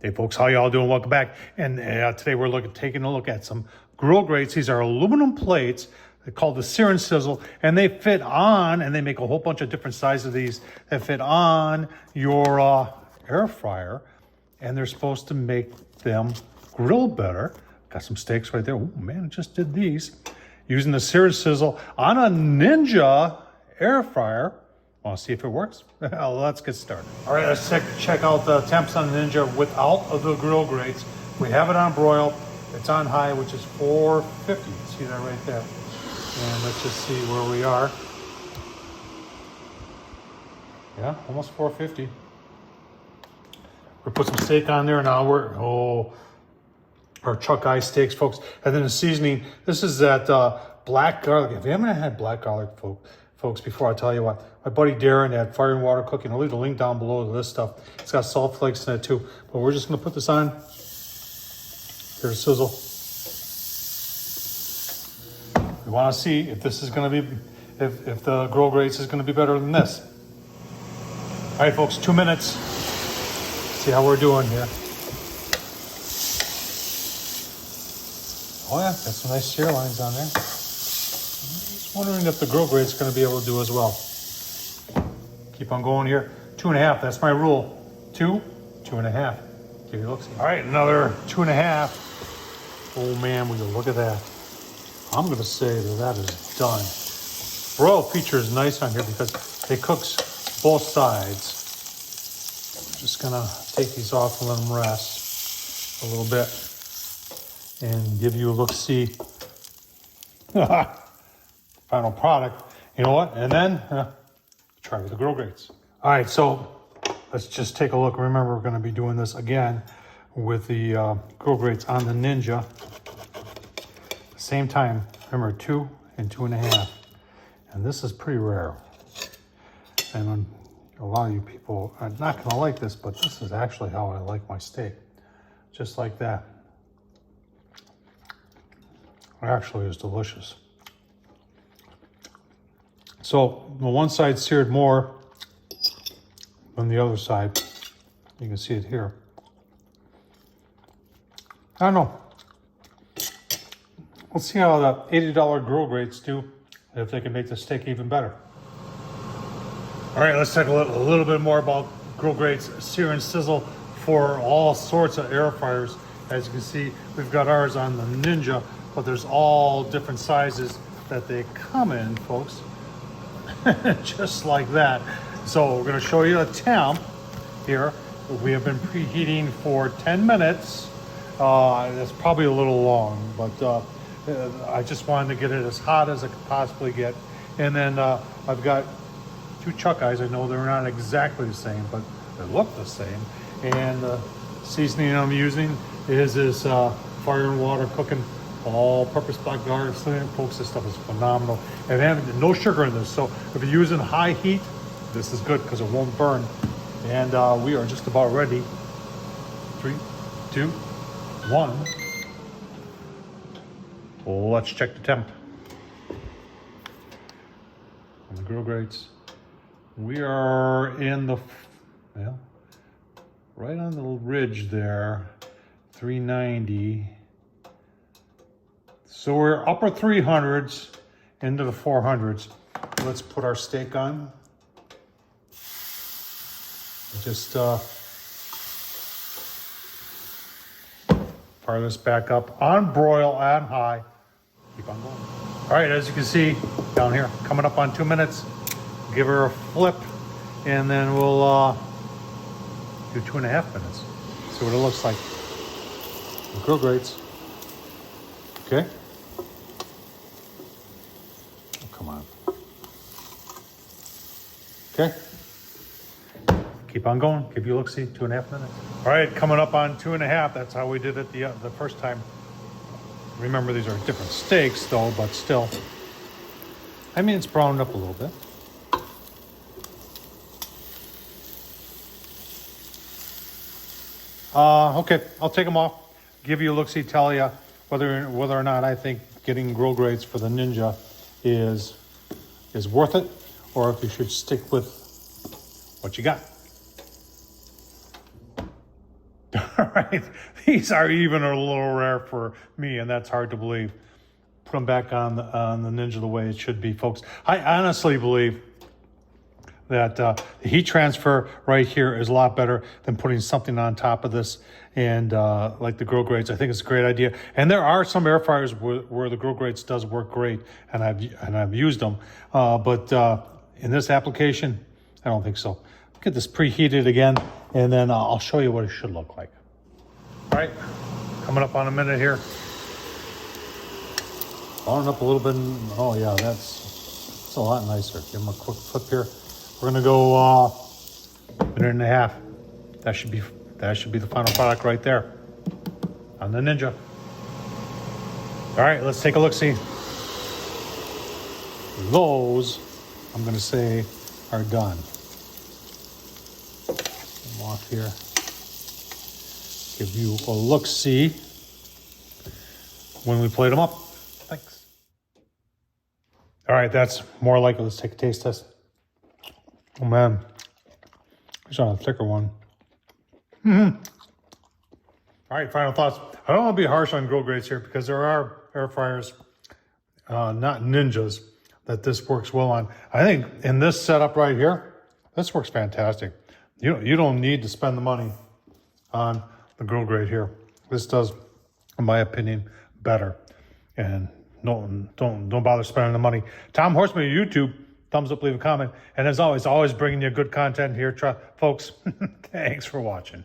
Hey folks, how y'all doing? Welcome back. And today we're taking a look at some grill grates. These are aluminum plates. They're called the Searing Sizzle, and they fit on, and they make a whole bunch of different sizes of these that fit on your air fryer, and they're supposed to make them grill better. Got some steaks right there. Oh man, I just did these using the Searing Sizzle on a Ninja air fryer. Want to see if it works? Let's get started. All right, let's check out the temps on the Ninja without the grill grates. We have it on broil. It's on high, which is 450. See that right there? And let's just see where we are. Yeah, almost 450. We put some steak on there now. Our chuck eye steaks, folks. And then the seasoning. This is that black garlic. If you haven't had black garlic, folks, before I tell you what, my buddy Darren at Fire and Water Cooking, I'll leave the link down below to this stuff. It's got salt flakes in it too. But we're just gonna put this on. Here's sizzle. We wanna see if this is gonna be, if the grill grates is gonna be better than this. All right, folks, 2 minutes. See how we're doing here. Oh yeah, got some nice sear lines on there. Wondering if the grill grate is going to be able to do as well. Keep on going here. 2.5, that's my rule. 2.5. Give you a look. All right, another 2.5. Oh man, will you look at that. I'm going to say that is done. Broil feature is nice on here because it cooks both sides. I'm just going to take these off and let them rest a little bit and give you a look-see. Final product. You know what? And then try with the grill grates. All right, so let's just take a look. Remember, we're going to be doing this again with the grill grates on the Ninja. Same time. Remember, 2 and 2.5. And this is pretty rare. And a lot of you people are not going to like this, but this is actually how I like my steak. Just like that. It actually is delicious. So the one side seared more than the other side. You can see it here. I don't know. Let's see how the $80 grill grates do, if they can make the steak even better. All right, let's talk a little bit more about grill grates, Sear and Sizzle for all sorts of air fryers. As you can see, we've got ours on the Ninja, but there's all different sizes that they come in, folks. Just like that. So we're going to show you a temp here. We have been preheating for 10 minutes. That's probably a little long, but I just wanted to get it as hot as I could possibly get. And then I've got 2 chuck eyes. I know they're not exactly the same, but they look the same. And the seasoning I'm using is this Fire and Water Cooking all-purpose black garlic. Folks, this stuff is phenomenal. And having no sugar in this, so if you're using high heat, this is good because it won't burn. And we are just about ready. 3, 2, 1. Let's check the temp on the grill grates. We are in the, well, right on the ridge there, 390. So we're upper 300s into the 400s. Let's put our steak on. Just fire this back up on broil and high. Keep on going. All right, as you can see down here, coming up on 2 minutes. Give her a flip, and then we'll do 2.5 minutes. See what it looks like. The grill grates. Okay. Okay, keep on going. Give you a look-see, 2.5 minutes. All right, coming up on 2.5. That's how we did it the first time. Remember, these are different steaks, though, but still. I mean, it's browned up a little bit. Okay, I'll take them off. Give you a look-see, tell you whether or not I think getting grill grates for the Ninja is worth it, or if you should stick with what you got. All right, these are even a little rare for me, and that's hard to believe. Put them back on the Ninja the way it should be, folks. I honestly believe that the heat transfer right here is a lot better than putting something on top of this. And like the Grill Grates, I think it's a great idea. And there are some air fryers where the Grill Grates does work great, and I've used them. But in this application, I don't think so. Get this preheated again, and then I'll show you what it should look like. All right, coming up on a minute here. Falling up a little bit. Oh yeah, that's a lot nicer. Give them a quick flip here. We're gonna go minute and a half. That should be the final product right there on the Ninja. All right, let's take a look. See, those I'm gonna say are done. I'm off here. Give you a look. See when we plate them up. Thanks. All right, that's more like it. Let's take a taste test. Oh man, it's on a thicker one. All right, final thoughts. I don't want to be harsh on Grill Grates here because there are air fryers, not Ninjas, that this works well on. I think in this setup right here, this works fantastic. You don't need to spend the money on the Grill Grate here. This does, in my opinion, better. And don't bother spending the money. Tom Horsman, YouTube. Thumbs up, leave a comment. And as always bringing you good content here, folks. Thanks for watching.